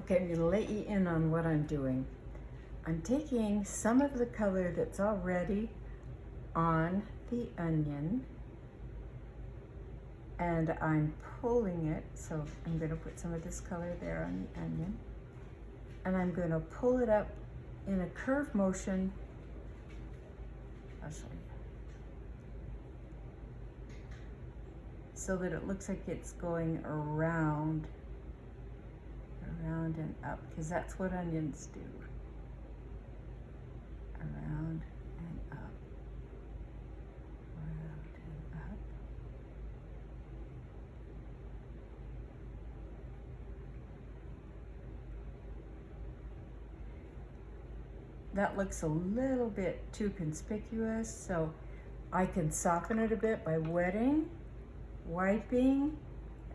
Okay, I'm gonna let you in on what I'm doing. I'm taking some of the color that's already on the onion and I'm pulling it. So I'm gonna put some of this color there on the onion and I'm gonna pull it up in a curve motion. I'll show you. So that it looks like it's going around and up, because that's what onions do. Around and up, around and up. That looks a little bit too conspicuous, so I can soften it a bit by wetting, wiping,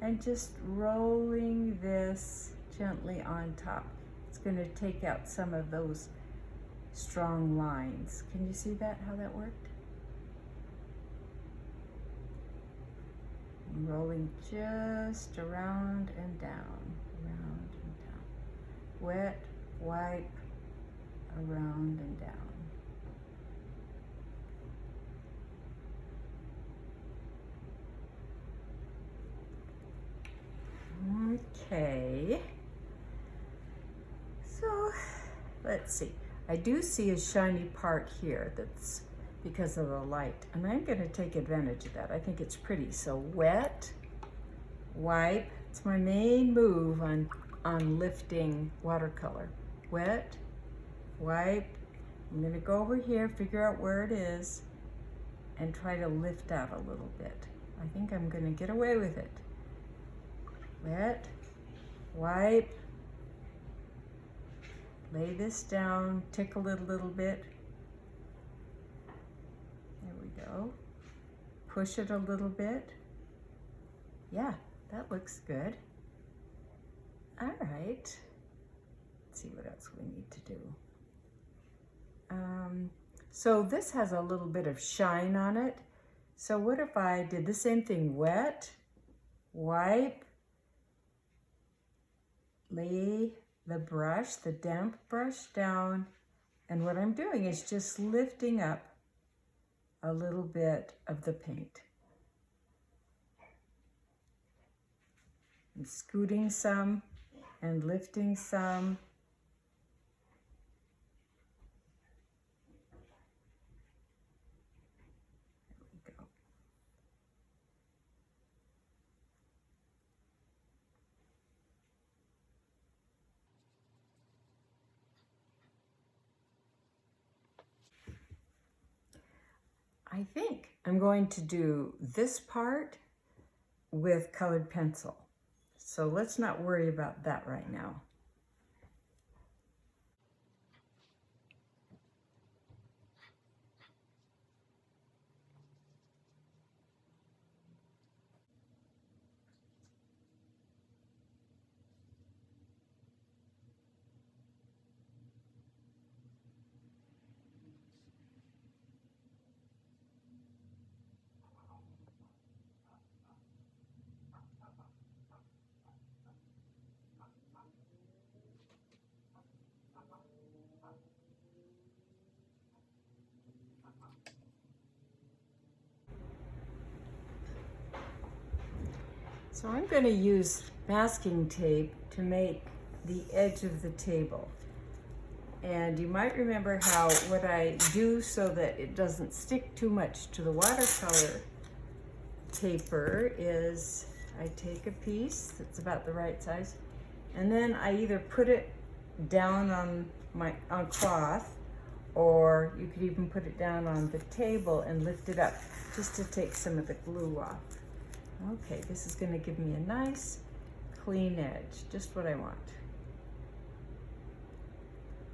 and just rolling this gently on top. It's going to take out some of those strong lines. Can you see that, how that worked? I'm rolling just around and down, around and down. Wet, wipe, around and down. Okay, so let's see. I do see a shiny part here that's because of the light, and I'm going to take advantage of that. I think it's pretty. So wet, wipe. It's my main move on lifting watercolor. Wet, wipe. I'm going to go over here, figure out where it is, and try to lift out a little bit. I think I'm going to get away with it. Wet, wipe, lay this down, tickle it a little bit. There we go. Push it a little bit. Yeah, that looks good. All right. Let's see what else we need to do. So this has a little bit of shine on it. So what if I did the same thing? Wet, wipe, lay the brush, the damp brush down, and what I'm doing is just lifting up a little bit of the paint. I'm scooting some and lifting some. There we go. I think I'm going to do this part with colored pencil. So let's not worry about that right now. So I'm going to use masking tape to make the edge of the table. And you might remember how what I do so that it doesn't stick too much to the watercolor paper is I take a piece that's about the right size, and then I either put it down on cloth, or you could even put it down on the table and lift it up just to take some of the glue off. Okay, this is going to give me a nice clean edge, just what I want.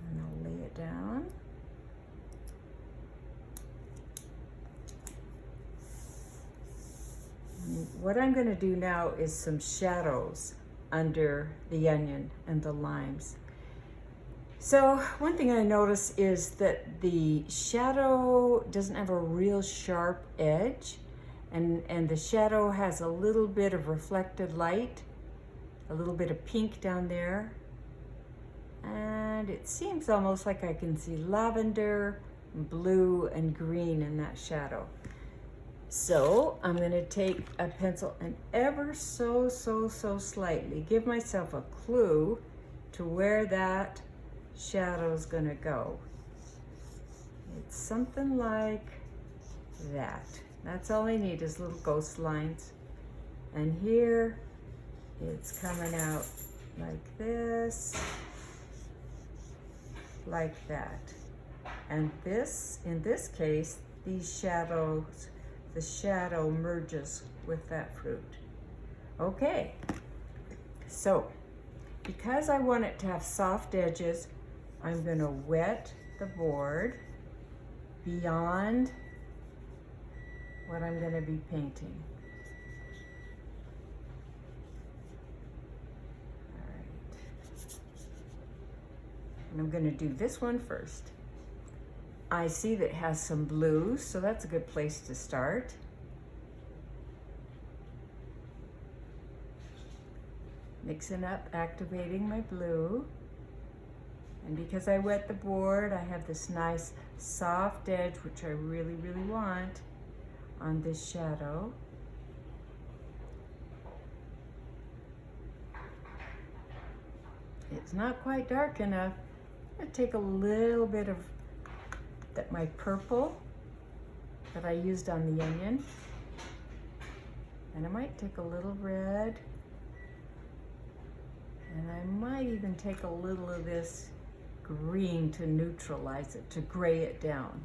And I'll lay it down. And what I'm going to do now is some shadows under the onion and the limes. So one thing I notice is that the shadow doesn't have a real sharp edge, and the shadow has a little bit of reflected light, a little bit of pink down there, And it seems almost like I can see lavender, blue, and green in that shadow. So I'm going to take a pencil and ever so slightly give myself a clue to where that shadow is going to go. It's something like that. That's all I need is little ghost lines. And here it's coming out like this, like that. And this, in this case, these shadows, the shadow merges with that fruit. Okay, so because I want it to have soft edges, I'm going to wet the board beyond what I'm going to be painting. All right. And I'm going to do this one first. I see that it has some blues, so that's a good place to start. Mixing up, activating my blue. And because I wet the board, I have this nice soft edge, which I really want on this shadow. It's not quite dark enough. I'm going to take a little bit of my purple that I used on the onion, and I might take a little red, and I might even take a little of this green to neutralize it, to gray it down.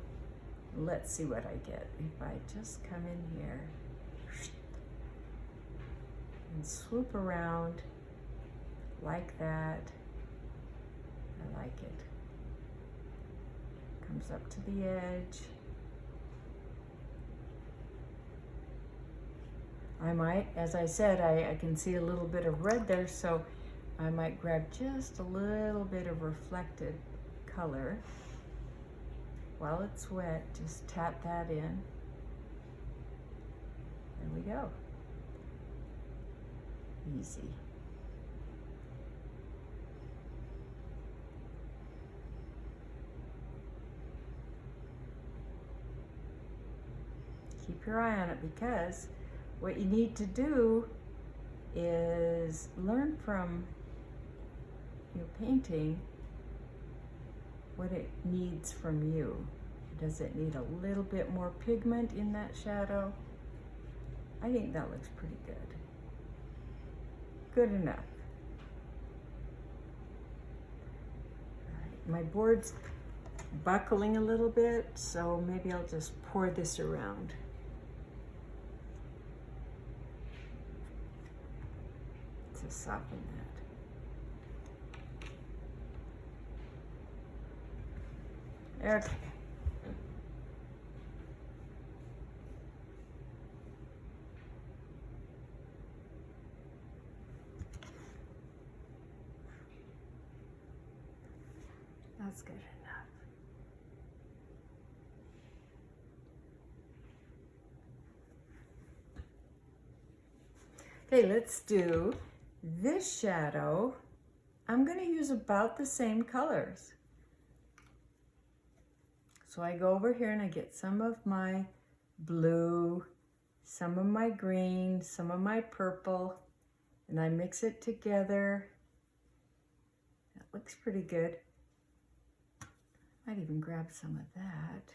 Let's see what I get if I just come in here and swoop around like that. I like it. Comes up to the edge. I might, as I said, I can see a little bit of red there, so I might grab just a little bit of reflected color. While it's wet, just tap that in. There we go. Easy. Keep your eye on it, because what you need to do is learn from your painting what it needs from you. Does it need a little bit more pigment in that shadow? I think that looks pretty good. Good enough. All right, my board's buckling a little bit, so maybe I'll just pour this around. To soften that. Okay. That's good enough. Okay, let's do this shadow. I'm going to use about the same colors. So I go over here and I get some of my blue, some of my green, some of my purple, and I mix it together. That looks pretty good. Might even grab some of that.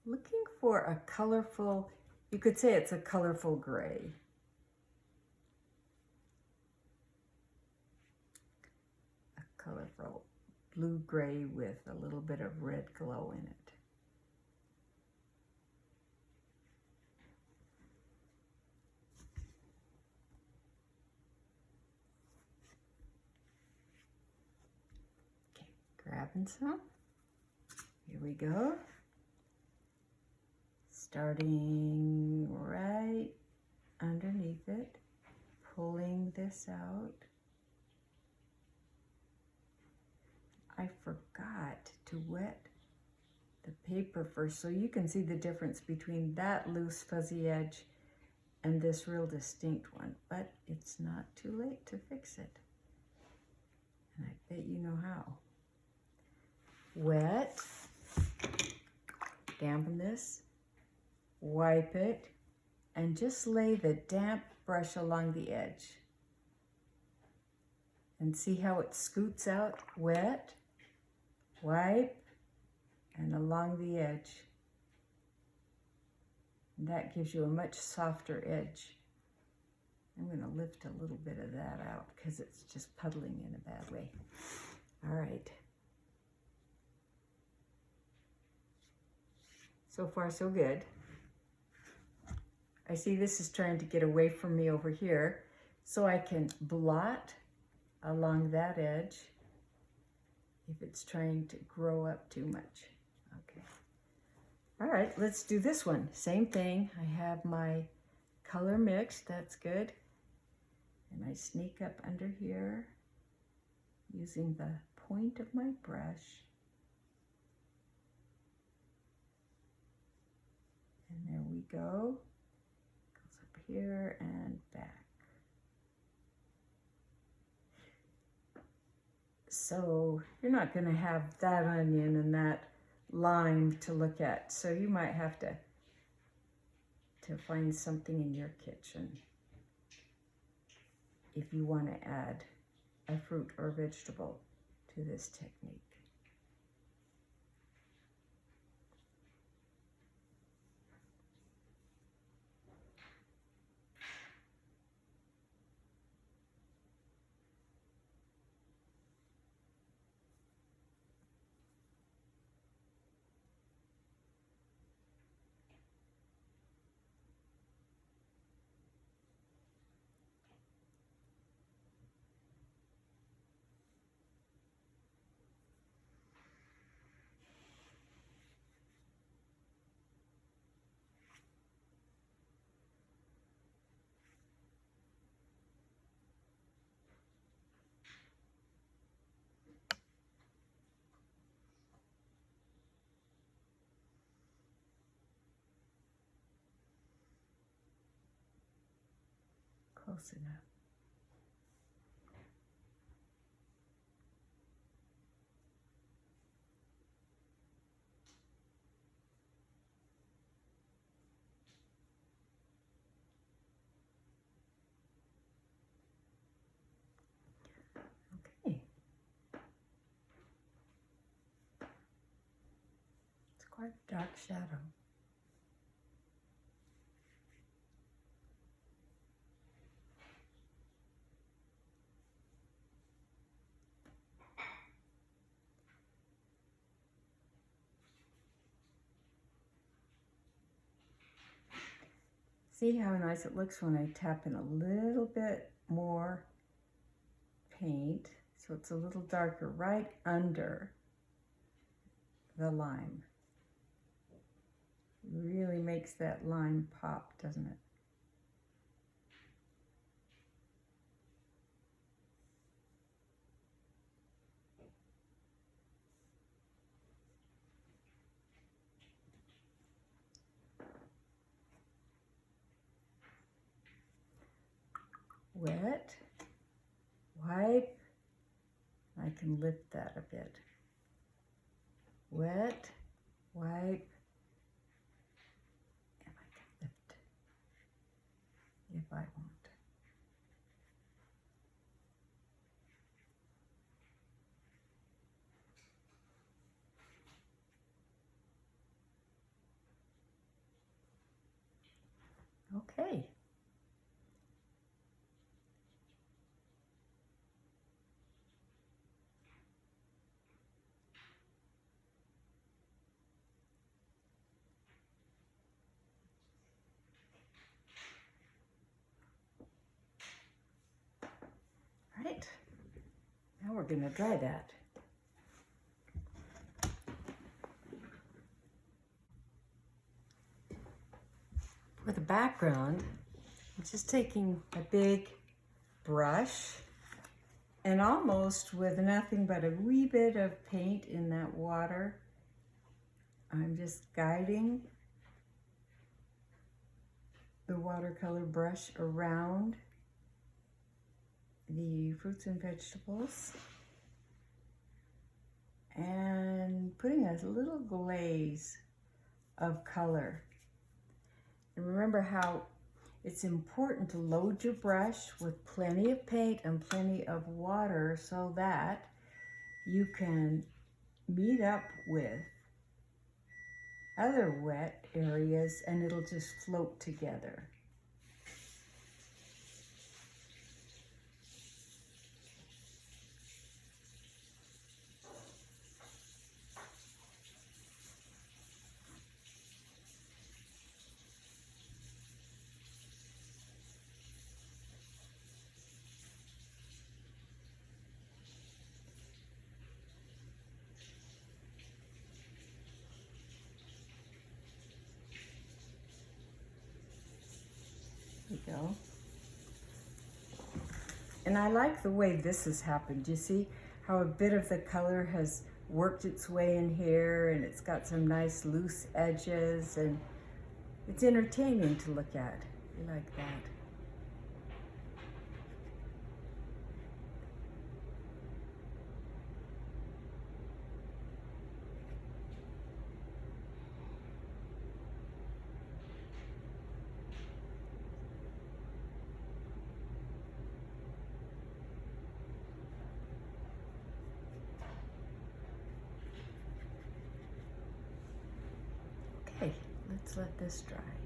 Looking for a colorful, you could say it's a colorful gray. A colorful blue-gray with a little bit of red glow in it. Okay, grabbing some. Here we go. Starting right underneath it, pulling this out. I forgot to wet the paper first, so you can see the difference between that loose fuzzy edge and this real distinct one, but it's not too late to fix it. And I bet you know how. Wet, dampen this, wipe it, and just lay the damp brush along the edge. And see how it scoots out? Wet, wipe, and along the edge. And that gives you a much softer edge. I'm going to lift a little bit of that out because it's just puddling in a bad way. All right. So far, so good. I see this is trying to get away from me over here, so I can blot along that edge if it's trying to grow up too much. Okay. All right, let's do this one. Same thing. I have my color mixed. That's good. And I sneak up under here using the point of my brush. And there we go. Goes up here and back. So you're not going to have that onion and that lime to look at. So you might have to find something in your kitchen if you want to add a fruit or vegetable to this technique. Close enough. Okay. It's quite a dark shadow. See how nice it looks when I tap in a little bit more paint, so it's a little darker right under the lime. Really makes that lime pop, doesn't it? Wet, wipe, I can lift that a bit. Wet, wipe, and I can lift if I want. Okay. Right, now we're going to dry that. For the background, I'm just taking a big brush and almost with nothing but a wee bit of paint in that water, I'm just guiding the the watercolor brush around the fruits and vegetables and putting a little glaze of color. And remember how it's important to load your brush with plenty of paint and plenty of water so that you can meet up with other wet areas and it'll just float together. There we go. And I like the way this has happened. You see how a bit of the color has worked its way in here and it's got some nice loose edges and it's entertaining to look at. I like that. Okay, let's let this dry.